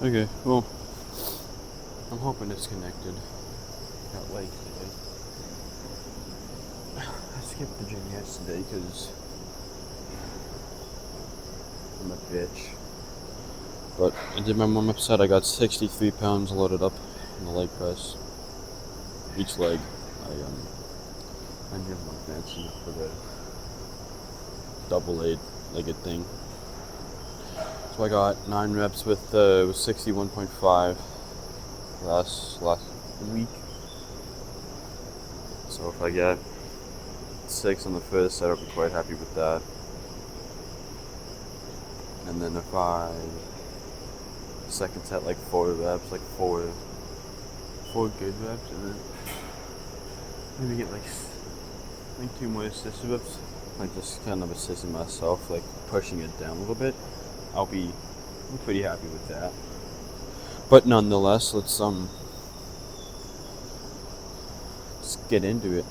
Okay, well, I'm hoping it's connected. Got legs today. I skipped the gym yesterday because I'm a bitch. But I did my warm up set. I got 63 pounds loaded up in the leg press. Each leg. I did one fancy enough for the double legged thing. So I got 9 reps with 61.5 last week. So if I get 6 on the first set, I'll be quite happy with that. And then if I second set like 4 reps, like four good reps, and then maybe get like 2 more assist reps, like just kind of assisting myself, like pushing it down a little bit. I'm pretty happy with that. But nonetheless, let's get into it.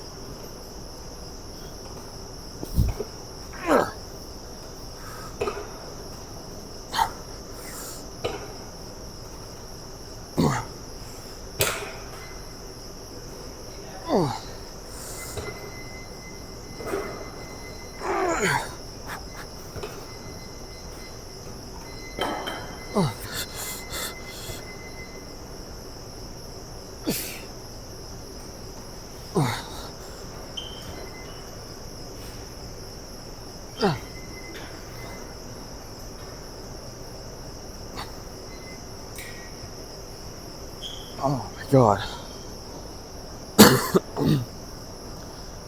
Oh my god.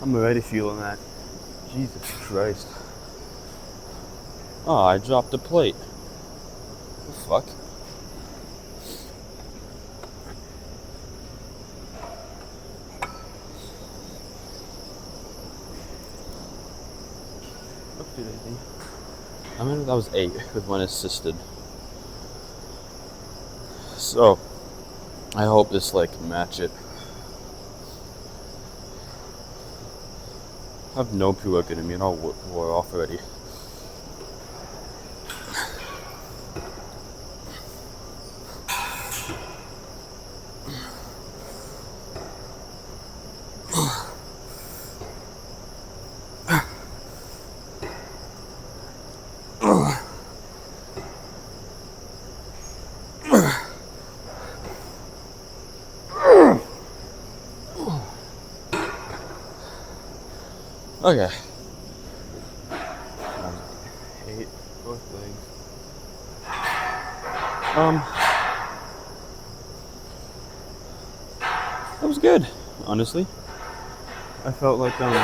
I'm already feeling that. Jesus Christ. Oh, I dropped a plate. The fuck? What did I do? I mean, that was 8 with 1 assisted. So, I hope this like match it. I have no pre-workout in me and all wore off already. Okay. 8, both legs. That was good, honestly. I felt like I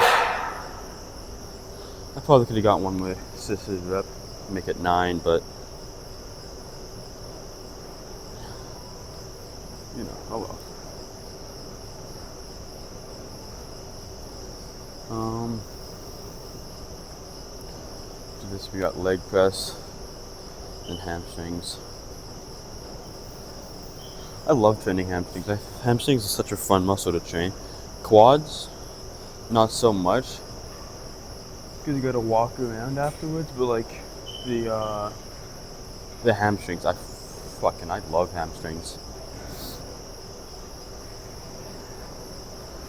probably could have got one more assisted rep, make it 9, but you know, oh well. To this we got leg press and hamstrings. I love training hamstrings. Hamstrings is such a fun muscle to train. Quads, not so much, because you gotta walk around afterwards. But like the hamstrings, I love hamstrings.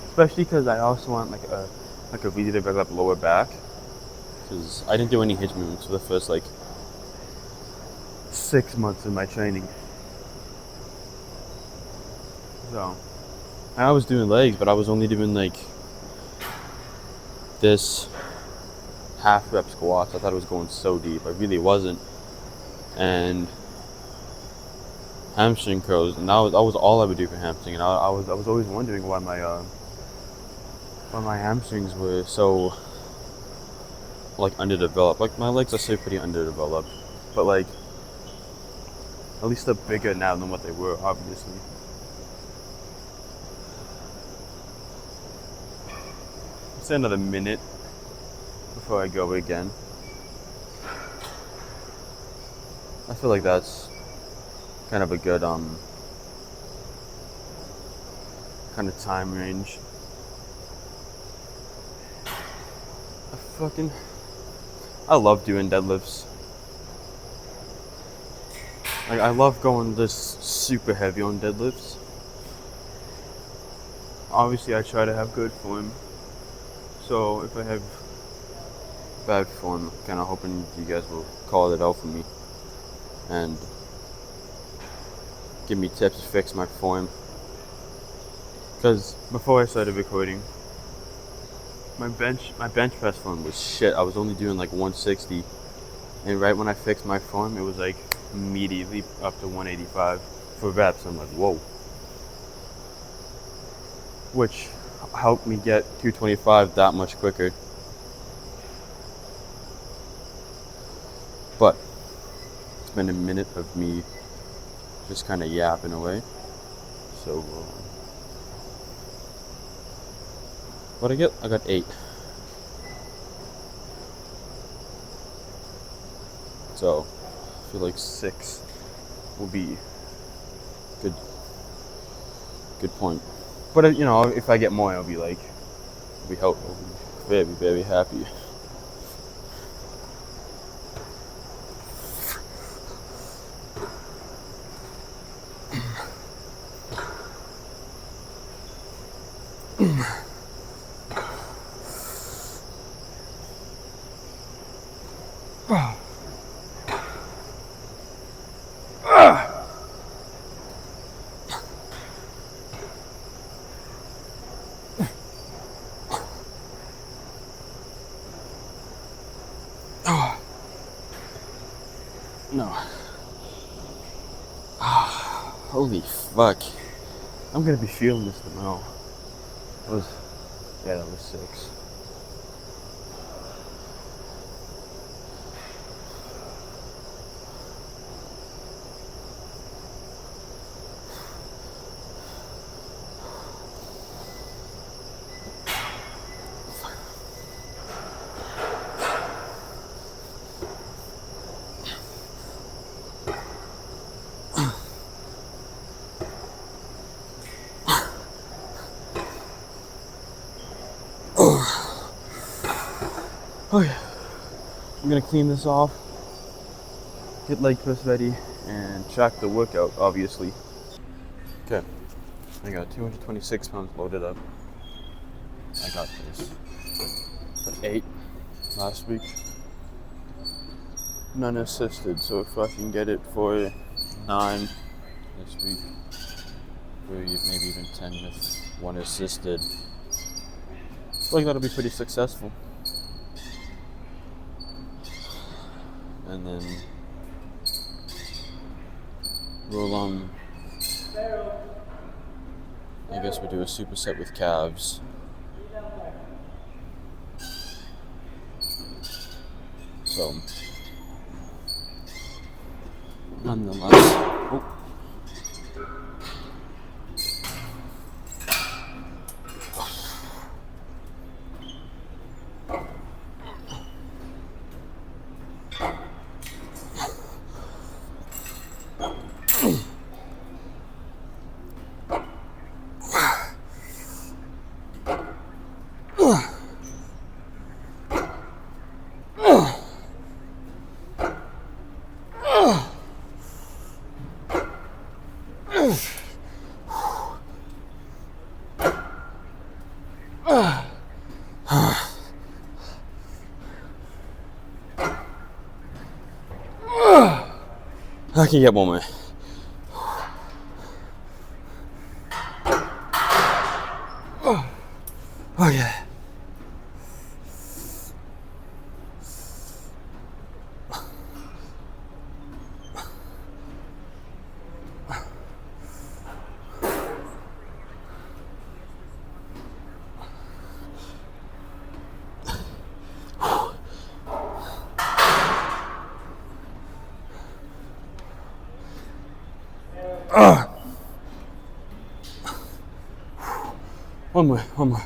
Especially because I also want like a really developed lower back. Because I didn't do any hinge movements for the first like 6 months of my training. So I was doing legs, but I was only doing like this half rep squats. I thought it was going so deep. I really wasn't. And hamstring curls, and that was all I would do for hamstring. And I was always wondering why my hamstrings were so like underdeveloped. Like my legs are still pretty underdeveloped, but like at least they're bigger now than what they were, obviously. Say another minute before I go again. I feel like that's kind of a good kind of time range. I love doing deadlifts. Like, I love going this super heavy on deadlifts. Obviously, I try to have good form. So if I have bad form, kind of hoping you guys will call it out for me and give me tips to fix my form. Because before I started recording, my bench press form was shit. I was only doing like 160, and right when I fixed my form, it was like immediately up to 185 for reps. I'm like, whoa. Which helped me get 225 that much quicker. But it's been a minute of me just kind of yapping away. So, what I get? I got 8. So, I feel like 6 will be good point. But you know, if I get more, I'll be like, I'll be very, very happy. No. Holy fuck. I'm gonna be feeling this tomorrow. That was 6. Okay, I'm gonna clean this off, get leg press ready, and track the workout, obviously. Okay, I got 226 pounds loaded up. I got this for 8 last week. None assisted, so if I can get it for 9 this week, or maybe even 10 with 1 assisted, I feel like that'll be pretty successful. And then we'll I guess we'll do a superset with calves. So nonetheless, I can get one more. Oh yeah. One more.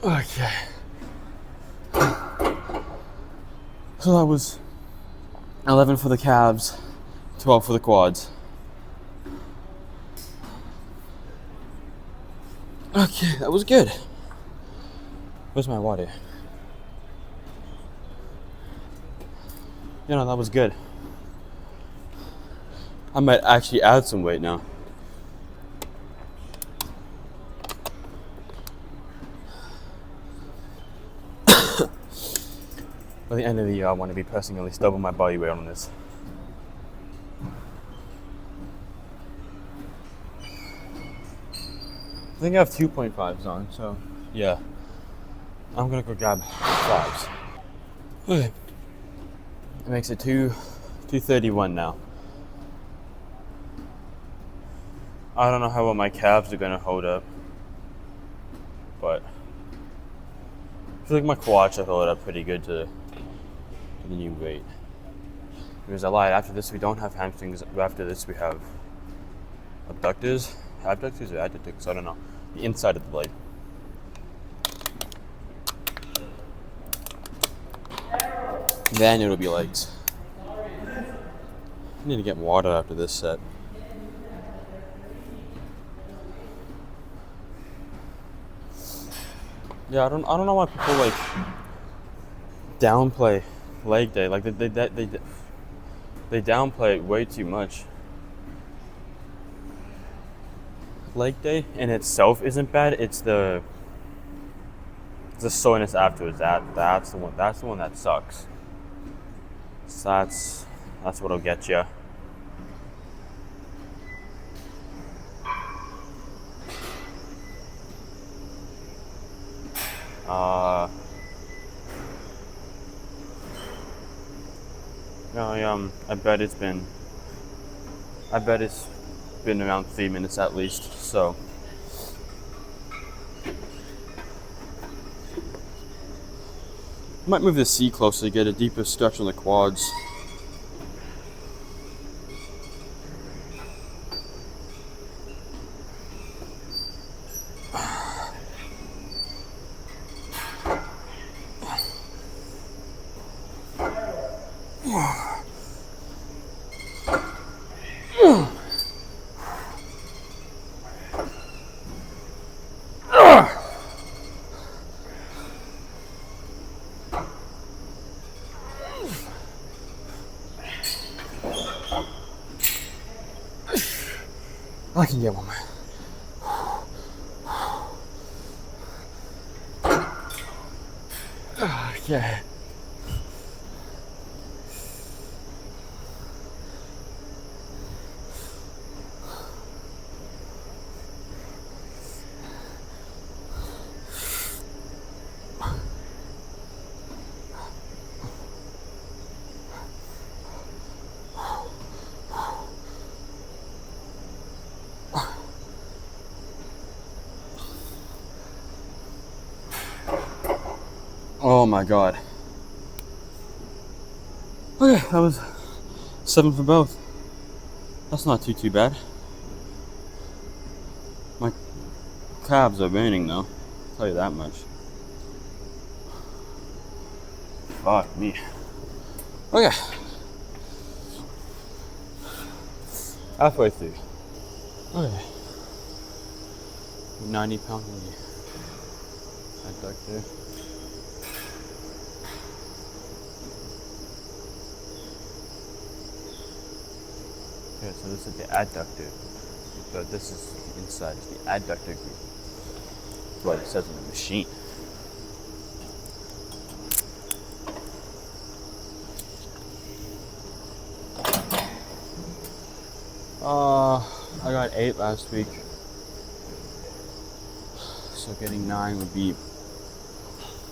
Okay. So that was 11 for the calves, 12 for the quads. Okay, that was good. Where's my water? You know, that was good. I might actually add some weight now. By the end of the year, I want to be pressing at least double my body weight on this. I think I have 2.5s on, so yeah. I'm gonna go grab 5s. Okay. It makes it 231 now. I don't know how well my calves are gonna hold up, but I feel like my quads have held up pretty good to the new weight. Because I lied, after this we don't have hamstrings, after this we have abductors or adductors, I don't know. The inside of the leg. Then it'll be legs. I need to get water after this set. Yeah, I don't know why people like downplay leg day. Like they downplay it way too much. Leg day in itself isn't bad. It's the soreness afterwards. That's the one. That's the one that sucks. So that's what'll get you. I bet it's been around 3 minutes at least, so. Might move the seat closer to get a deeper stretch on the quads. I can get one more. Yeah. Oh my god. Okay, that was 7 for both. That's not too bad. My calves are burning though, I'll tell you that much. Fuck me. Okay. Halfway through. Okay. 90-pound knee. Adductor. Okay, so this is the adductor. So this is inside, it's the adductor group. That's what it says on the machine. I got 8 last week. So getting 9 would be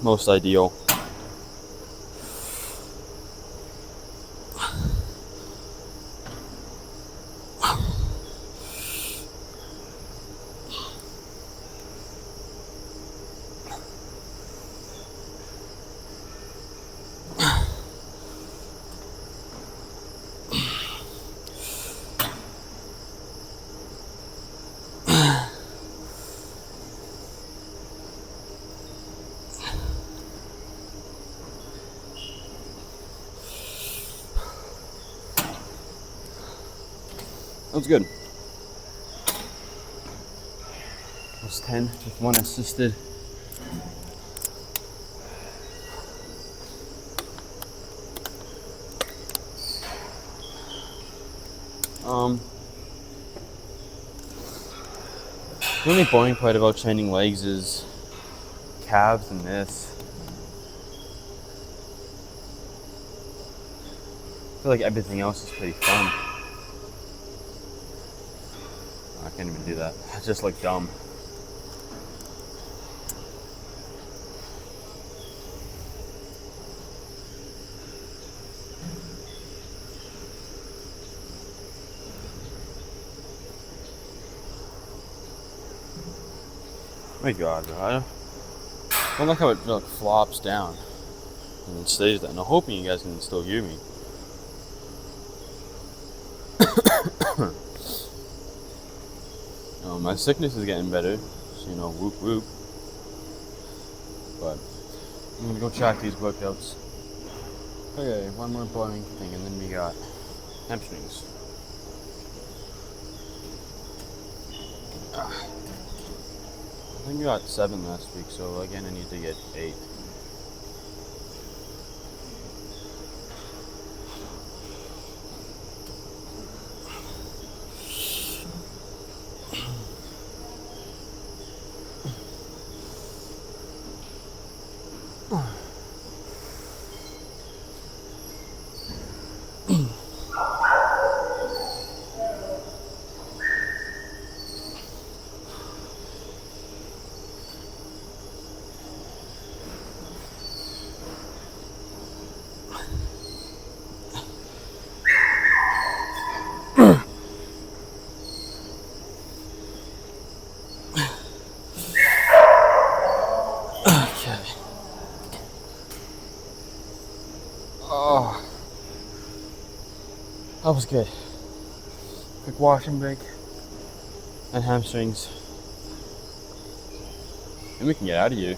most ideal. That was good. That was 10 with 1 assisted. The only boring part about training legs is calves and this. I feel like everything else is pretty fun. I can't even do that. I just look dumb. Oh my god, bro. I don't like how it like flops down and then stays there. And I'm hoping you guys can still hear me. My sickness is getting better, so whoop whoop. But I'm gonna go track these workouts. Okay, one more boring thing, and then we got hamstrings. I think we got 7 last week, so again I need to get 8. Oh, that was good. Quick wash and break. And hamstrings. And we can get out of here.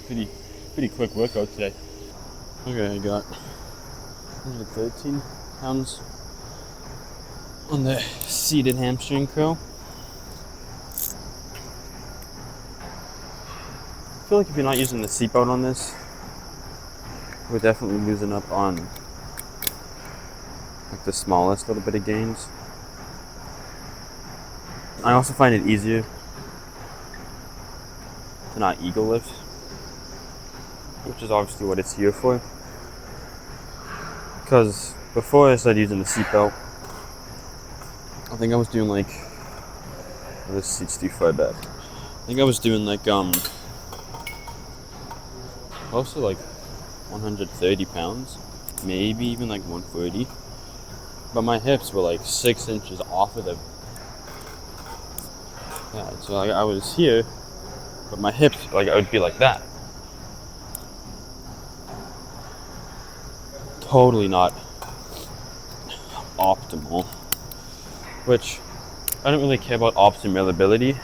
Pretty quick workout today. Okay, I got 113 pounds on the seated hamstring curl. I feel like if you're not using the seat belt on this, we're definitely losing up on like the smallest little bit of gains. I also find it easier to not ego lift, which is obviously what it's here for. Because before I started using the seatbelt, I think I was doing like, this seat's too far back. I think I was doing like close to like 130 pounds, maybe even like 140. But my hips were like 6 inches off of the. Yeah, so like I was here, but my hips, like I would be like that. Totally not optimal. Which I don't really care about optimal ability,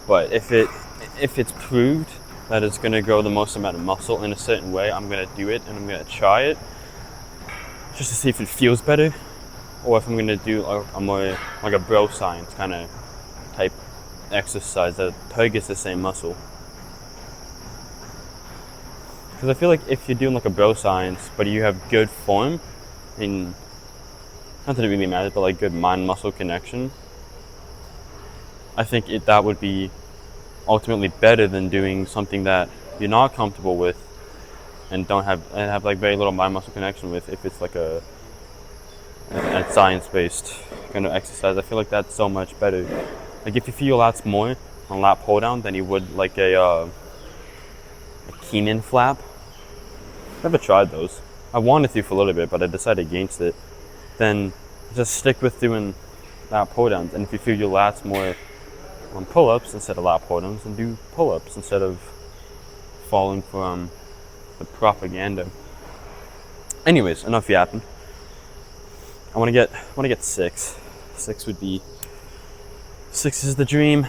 but if it's proved that it's gonna grow the most amount of muscle in a certain way, I'm gonna do it and I'm gonna try it just to see if it feels better, or if I'm gonna do a more like a bro science kind of type exercise that targets the same muscle. Because I feel like if you're doing like a bro science, but you have good form, and not that it really matters, but like good mind-muscle connection, I think that would be ultimately better than doing something that you're not comfortable with and have like very little mind-muscle connection with. If it's like a science-based kind of exercise, I feel like that's so much better. Like if you feel lots more on lat pull down than you would like a Keenan flap. Never tried those. I wanted to for a little bit, but I decided against it. Then just stick with doing lat pull downs, and if you feel your lats more on pull-ups instead of lat pull downs, then do pull-ups instead of falling for the propaganda. Anyways, enough yapping. I want to get 6. 6 would be. 6 is the dream.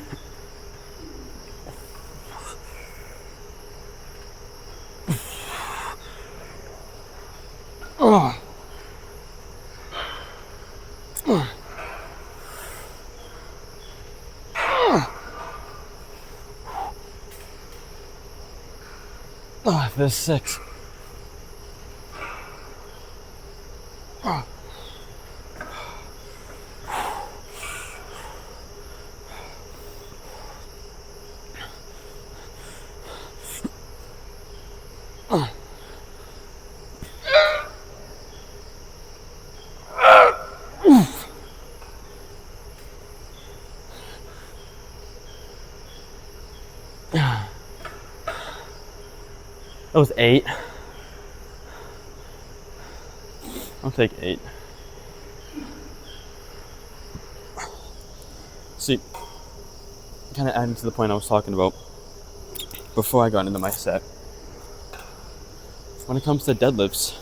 Oh. Oh, there's 6. That was 8. I'll take 8. See, kind of adding to the point I was talking about before I got into my set. When it comes to deadlifts,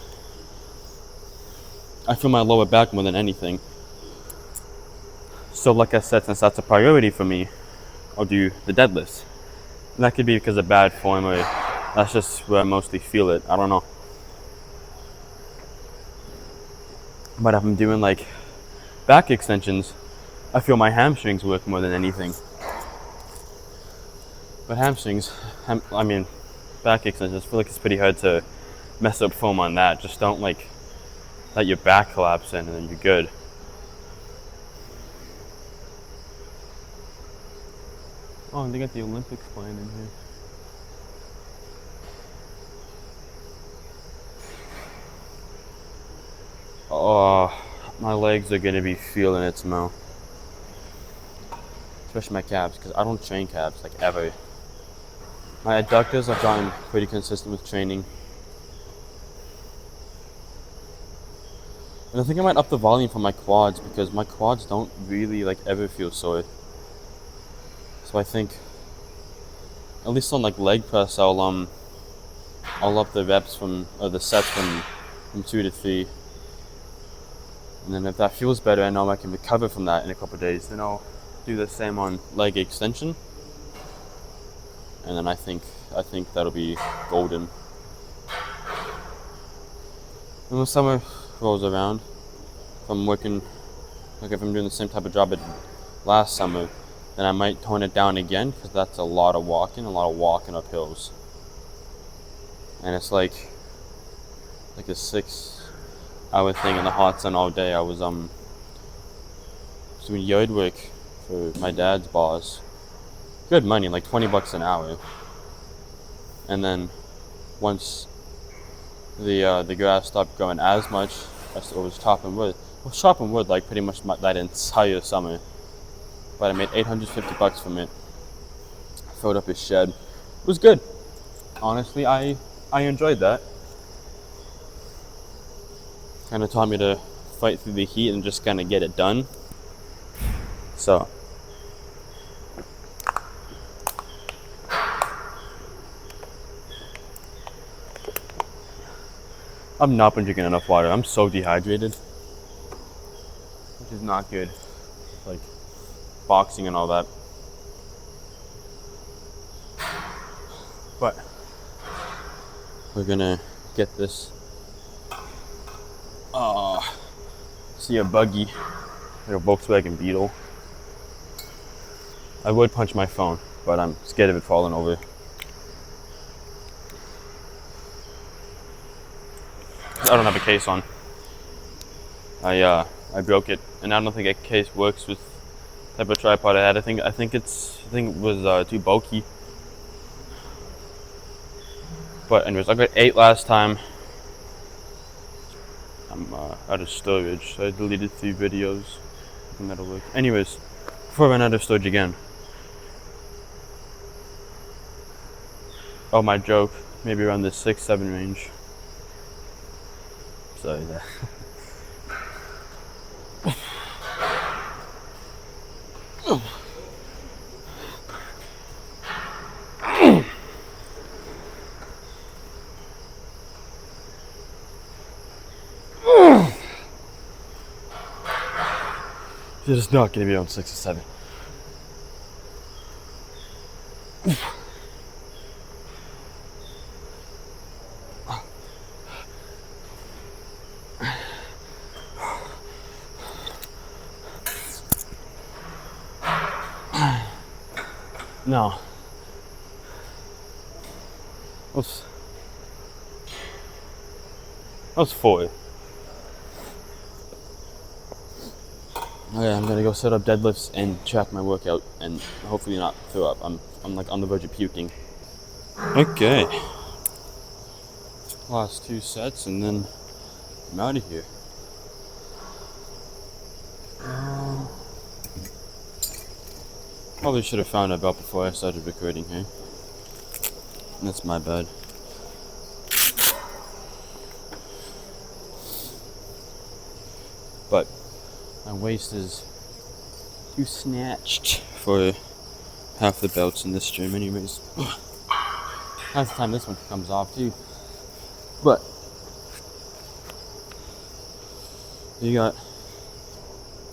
I feel my lower back more than anything. So like I said, since that's a priority for me, I'll do the deadlifts. And that could be because of bad form, or that's just where I mostly feel it. I don't know. But if I'm doing like back extensions, I feel my hamstrings work more than anything. But back extensions, I feel like it's pretty hard to mess up form on that. Just don't like let your back collapse in and then you're good. Oh, and they got the Olympics playing in here. Oh, my legs are gonna be feeling it tomorrow. Especially my calves, because I don't train calves like ever. My adductors, I've gotten pretty consistent with training. And I think I might up the volume for my quads, because my quads don't really like ever feel sore. So I think, at least on like leg press, I'll up the reps the sets from 2 to 3. And then if that feels better, I know I can recover from that in a couple of days. Then I'll do the same on leg extension. And then I think that'll be golden. And when summer rolls around, if I'm working, like if I'm doing the same type of job as last summer, then I might tone it down again, because that's a lot of walking up hills. And it's like a 6-hour thing in the hot sun all day. I was doing yard work for my dad's boss. Good money, like $20 an hour. And then once the grass stopped growing as much, I was chopping wood. I was chopping wood like pretty much that entire summer. But I made $850 from it. I filled up his shed. It was good. Honestly, I enjoyed that. Kind of taught me to fight through the heat and just kind of get it done. So I've not been drinking enough water. I'm so dehydrated, which is not good. Like boxing and all that. But we're gonna get this. See a buggy, like a Volkswagen Beetle. I would punch my phone, but I'm scared of it falling over. I don't have a case on. I broke it, and I don't think a case works with the type of tripod I had. I think it was too bulky. But anyways, I got 8 last time. I'm out of storage, so I deleted 3 videos. And that'll work. Anyways, before I run out of storage again. Oh, my joke. Maybe around the 6-7 range. Sorry there. It is not going to be on 6 or 7. No. That's 4. Okay, I'm gonna go set up deadlifts and track my workout and hopefully not throw up. I'm like on the verge of puking. Okay. Last 2 sets and then I'm out of here. Probably should have found a belt before I started recording here. That's my bad. but my waist is too snatched for half the belts in this gym anyways. Half the time this one comes off too. But you got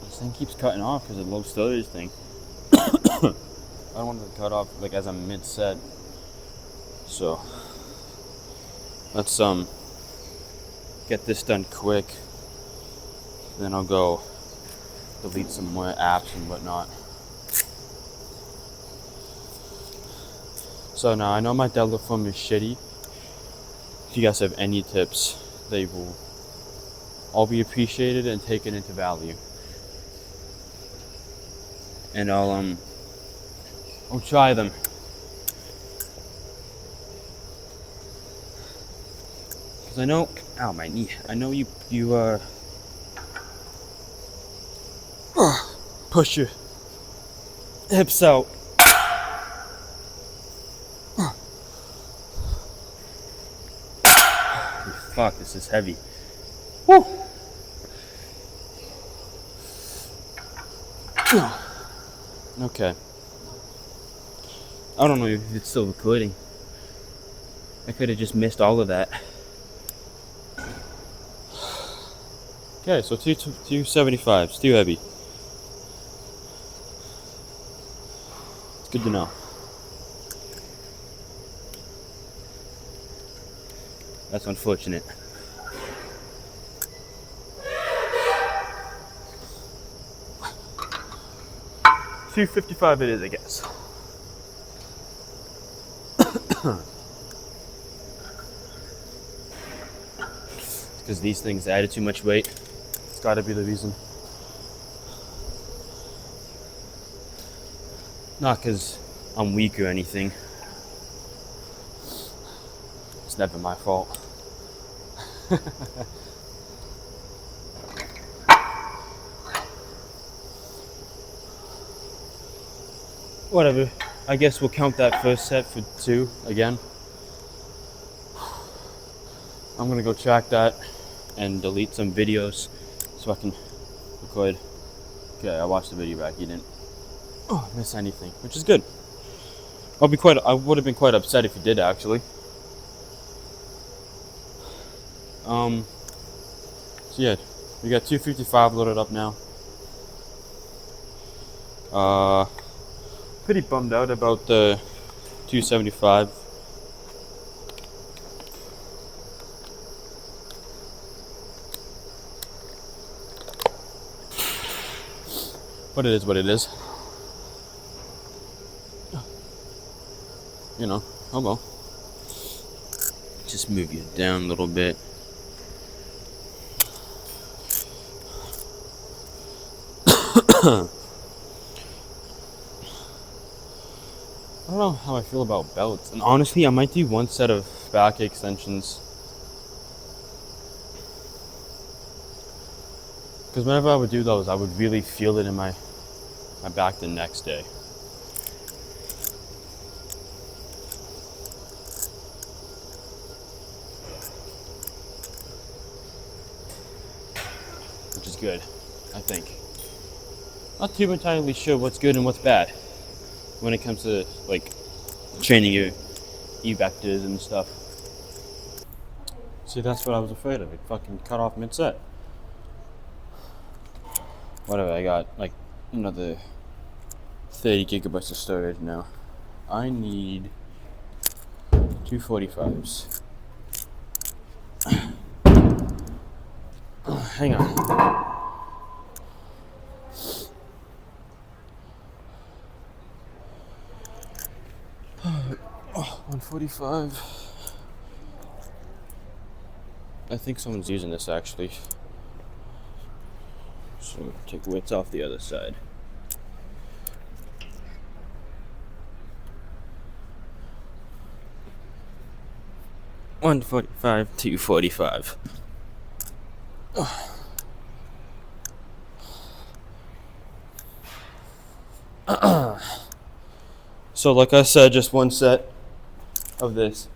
this thing keeps cutting off because of the low storage thing. I don't want it to cut off like as I'm mid-set. So let's get this done quick. Then I'll go delete some more apps and whatnot. So now I know my deadlift form is shitty. If you guys have any tips, they will all be appreciated and taken into value. And I'll try them. Cause I know, ow, my knee. I know you push your hips out. Fuck, this is heavy. Woo! Okay. I don't know if it's still recording. I could have just missed all of that. Okay, so 275. It's too heavy. It's good to know. That's unfortunate. $255 it is, I guess. Because these things added too much weight. It's got to be the reason. Not because I'm weak or anything. It's never my fault. Whatever. I guess we'll count that first set for 2 again. I'm gonna go track that and delete some videos so I can record. Okay, I watched the video back. You didn't miss anything, which is good. I would have been quite upset if you did actually. So yeah, we got 255 loaded up now. Pretty bummed out about the 275. But it is what it is. You know, oh well. Just move you down a little bit. I don't know how I feel about belts. And honestly, I might do 1 set of back extensions. Because whenever I would do those, I would really feel it in my back the next day. Which is good, I think. Not too entirely sure what's good and what's bad when it comes to like training your E-vectors and stuff. See, that's what I was afraid of. It fucking cut off mid-set. Whatever, I got like another 30 gigabytes of storage now. I need 245s. Hang on. 145. I think someone's using this actually. So take weights off the other side. $145, $245. So like I said, just 1 set of this.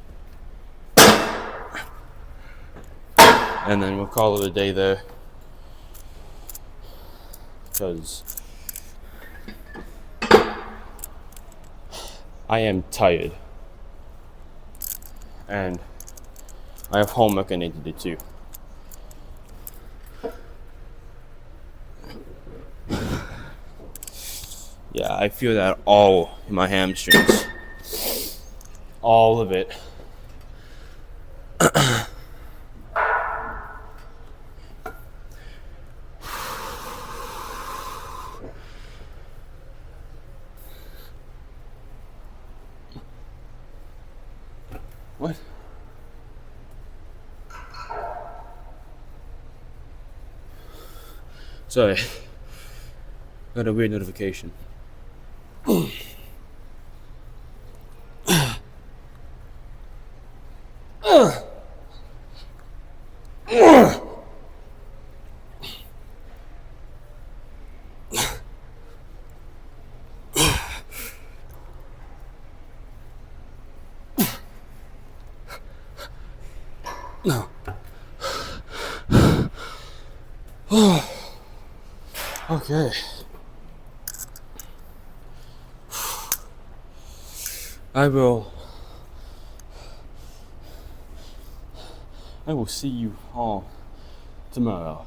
And then we'll call it a day there. because I am tired and I have homework I need to do too. Yeah, I feel that all in my hamstrings. All of it. What? Sorry. Got a weird notification. No. Okay. I will see you all tomorrow.